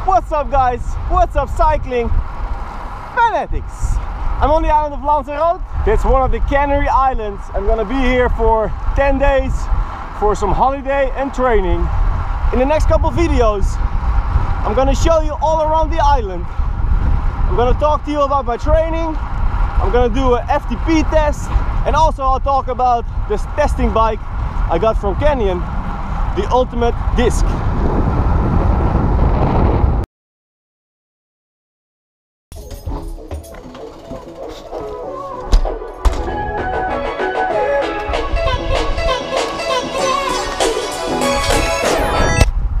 What's up guys? What's up cycling fanatics? I'm on the island of Lanzarote. It's one of the Canary Islands. I'm gonna be here for 10 days for some holiday and training. In the next couple videos I'm gonna show you all around the island. I'm gonna talk to you about my training. I'm gonna do an FTP test, and also I'll talk about this testing bike I got from Canyon, the Ultimate Disc.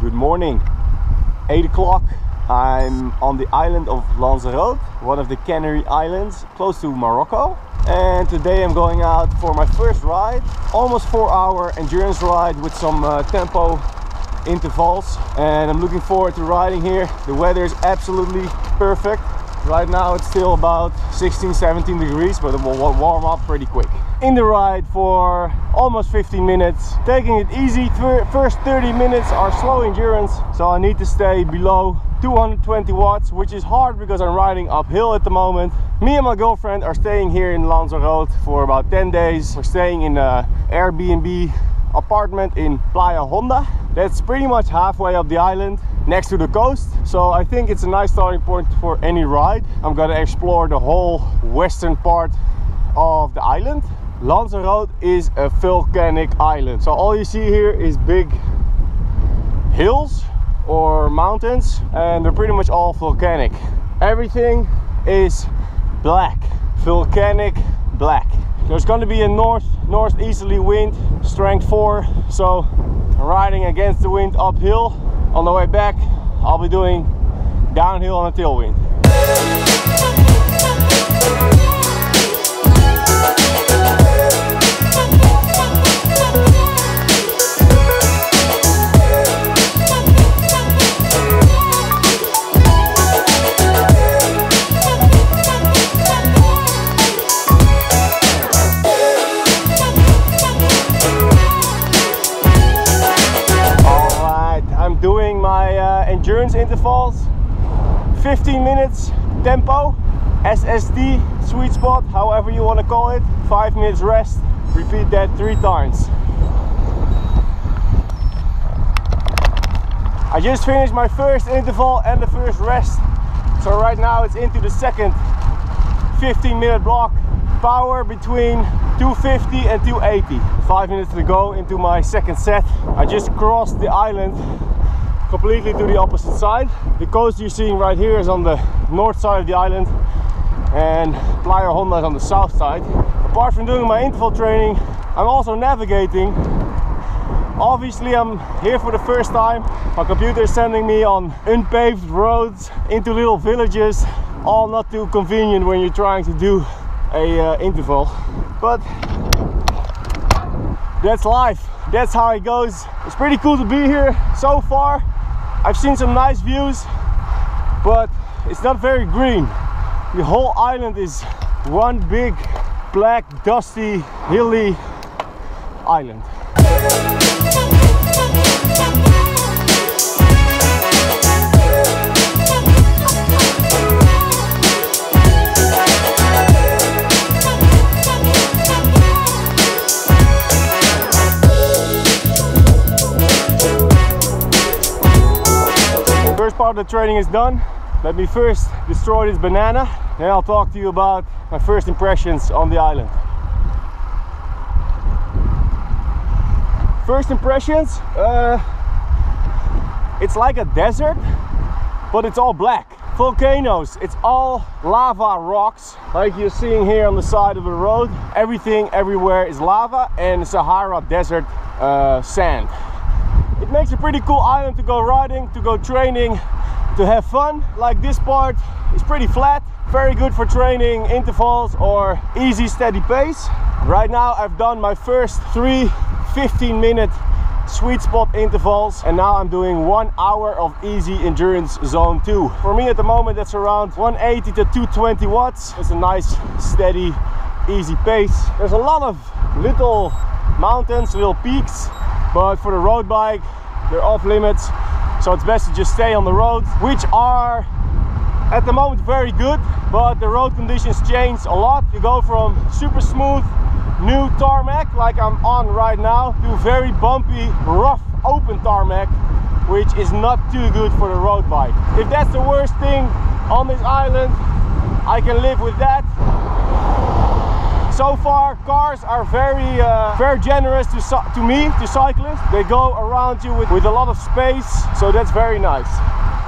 Good morning, 8 o'clock. I'm on the island of Lanzarote, one of the Canary Islands, close to Morocco. And today I'm going out for my first ride, almost 4-hour endurance ride with some tempo intervals. And I'm looking forward to riding here. The weather is absolutely perfect. Right now it's still about 16-17 degrees, but it will warm up pretty quick. In the ride for almost 15 minutes, taking it easy. First 30 minutes are slow endurance, so I need to stay below 220 watts, which is hard because I'm riding uphill at the moment. Me and my girlfriend are staying here in Lanzarote for about 10 days. We're staying in an Airbnb apartment in Playa Honda. That's pretty much halfway up the island, next to the coast. So I think it's a nice starting point for any ride. I'm gonna explore the whole western part of the island. Lanzarote is a volcanic island, so all you see here is big hills or mountains, and they're pretty much all volcanic. Everything is black, volcanic black. There's going to be a northeasterly wind, strength 4, so I'm riding against the wind uphill. On the way back I'll be doing downhill on a tailwind. Doing my endurance intervals, 15 minutes tempo, SSD, sweet spot, however you want to call it, 5 minutes rest, repeat that 3 times. I just finished my first interval and the first rest, so right now it's into the second 15-minute block. Power between 250 and 280. 5 minutes to go into my second set. I just crossed the island completely to the opposite side. The coast you're seeing right here is on the north side of the island, and Playa Honda is on the south side. Apart from doing my interval training, I'm also navigating. Obviously I'm here for the first time. My computer is sending me on unpaved roads into little villages, all not too convenient when you're trying to do a interval, but that's life. That's how it goes. It's pretty cool to be here so far. I've seen some nice views, but it's not very green. The whole island is one big black, dusty, hilly island. First part of the training is done. Let me first destroy this banana, then I'll talk to you about my first impressions on the island. First impressions, it's like a desert, but it's all black. Volcanoes, it's all lava rocks, like you're seeing here on the side of the road. Everything everywhere is lava and Sahara desert sand. It makes a pretty cool island to go riding, to go training, to have fun. Like this part is pretty flat, very good for training intervals or easy steady pace. Right now I've done my first 3 15-minute sweet spot intervals, and now I'm doing 1 hour of easy endurance zone 2. For me at the moment that's around 180 to 220 watts. It's a nice steady easy pace. There's a lot of little mountains, little peaks, but for the road bike they're off limits, so it's best to just stay on the roads, which are at the moment very good, but the road conditions change a lot. You go from super smooth new tarmac like I'm on right now to very bumpy, rough, open tarmac, which is not too good for the road bike. If that's the worst thing on this island, I can live with that. So far, cars are very generous to me, to cyclists. They go around you with a lot of space, so that's very nice.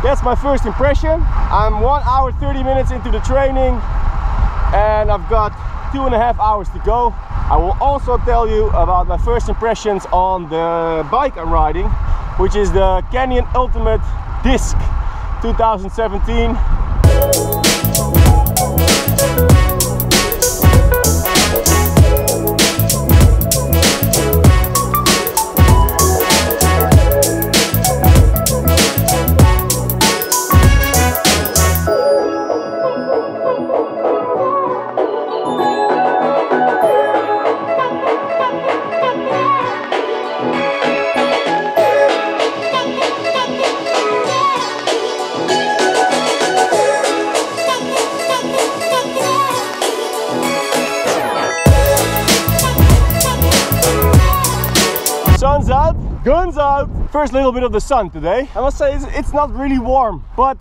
That's my first impression. I'm 1 hour 30 minutes into the training and I've got 2.5 hours to go. I will also tell you about my first impressions on the bike I'm riding, which is the Canyon Ultimate Disc 2017. Sun's out, guns out. First little bit of the sun today. I must say it's not really warm, but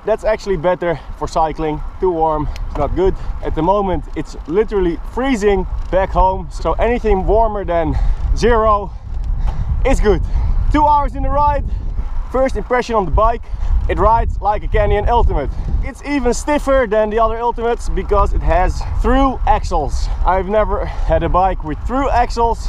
that's actually better for cycling. Too warm, it's not good. At the moment it's literally freezing back home, so anything warmer than 0 is good. 2 hours in the ride. First impression on the bike, it rides like a Canyon Ultimate. It's even stiffer than the other Ultimates because it has through axles. I've never had a bike with through axles,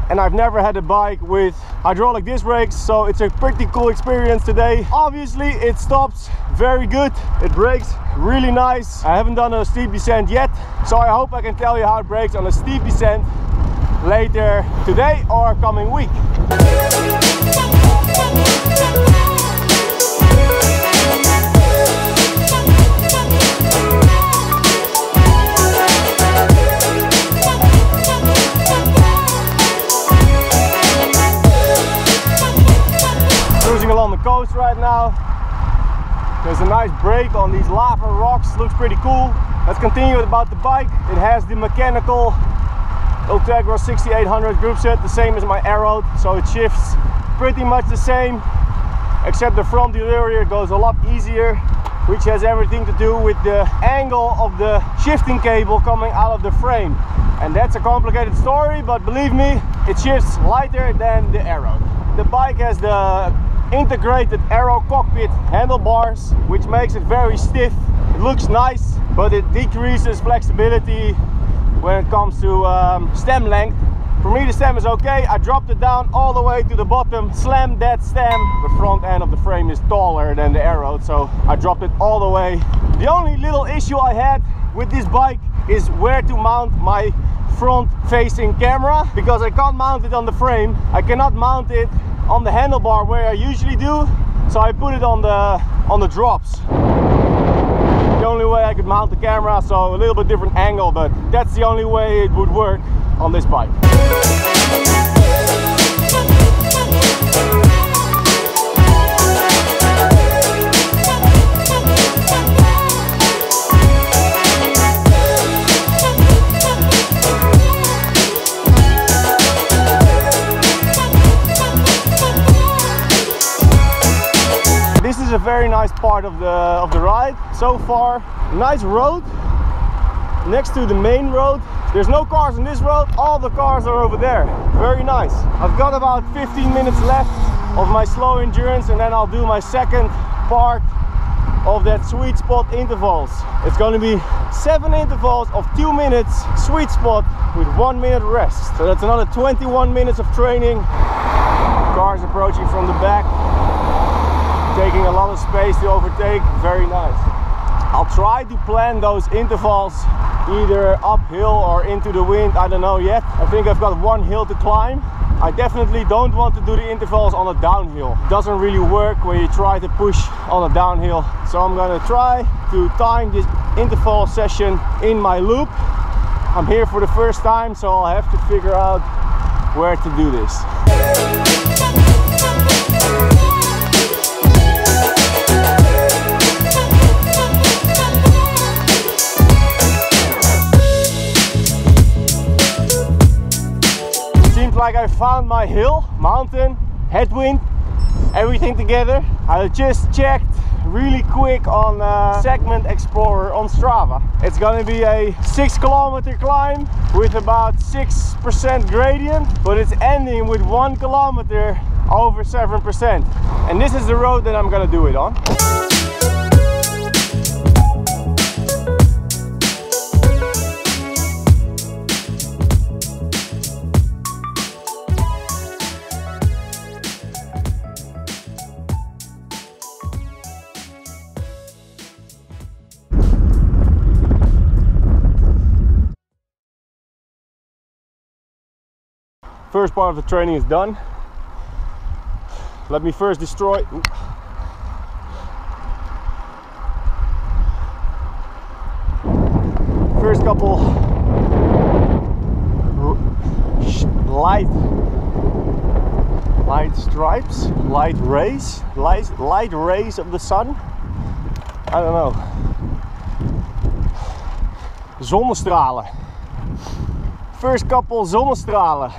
and I've never had a bike with hydraulic disc brakes, so it's a pretty cool experience today. Obviously it stops very good, it brakes really nice. I haven't done a steep descent yet, so I hope I can tell you how it brakes on a steep descent later today or coming week. Along the coast right now. There's a nice break on these lava rocks, looks pretty cool. Let's continue about the bike. It has the mechanical Ultegra 6800 group set, the same as my Arrow, so it shifts pretty much the same, except the front delivery goes a lot easier, which has everything to do with the angle of the shifting cable coming out of the frame. And that's a complicated story, but believe me, it shifts lighter than the Arrow. The bike has the integrated Arrow cockpit handlebars, which makes it very stiff. It looks nice, but it decreases flexibility when it comes to stem length. For me the stem is okay. I dropped it down all the way to the bottom, slammed that stem. The front end of the frame is taller than the Arrow, so I dropped it all the way. The only little issue I had with this bike is where to mount my front facing camera, because I can't mount it on the frame. I cannot mount it on the handlebar where I usually do, so I put it on the drops. The only way I could mount the camera, so a little bit different angle, but that's the only way it would work on this bike. This is a very nice part of the ride so far. Nice road next to the main road. There's no cars on this road, all the cars are over there. Very nice. I've got about 15 minutes left of my slow endurance, and then I'll do my second part of that sweet spot intervals. It's going to be 7 intervals of 2 minutes sweet spot with 1 minute rest. So that's another 21 minutes of training. Cars approaching from the back, taking a lot of space to overtake. Very nice. I'll try to plan those intervals either uphill or into the wind, I don't know yet. I think I've got 1 hill to climb. I definitely don't want to do the intervals on a downhill. It doesn't really work when you try to push on a downhill. So I'm gonna try to time this interval session in my loop. I'm here for the first time, so I'll have to figure out where to do this. I found my hill, mountain, headwind, everything together. I just checked really quick on Segment Explorer on Strava. It's gonna be a 6-kilometer climb with about 6% gradient, but it's ending with 1 kilometer over 7%. And this is the road that I'm gonna do it on. First part of the training is done. Let me first destroy. First couple light stripes, light rays of the sun. I don't know. Zonnestralen. First couple zonnestralen.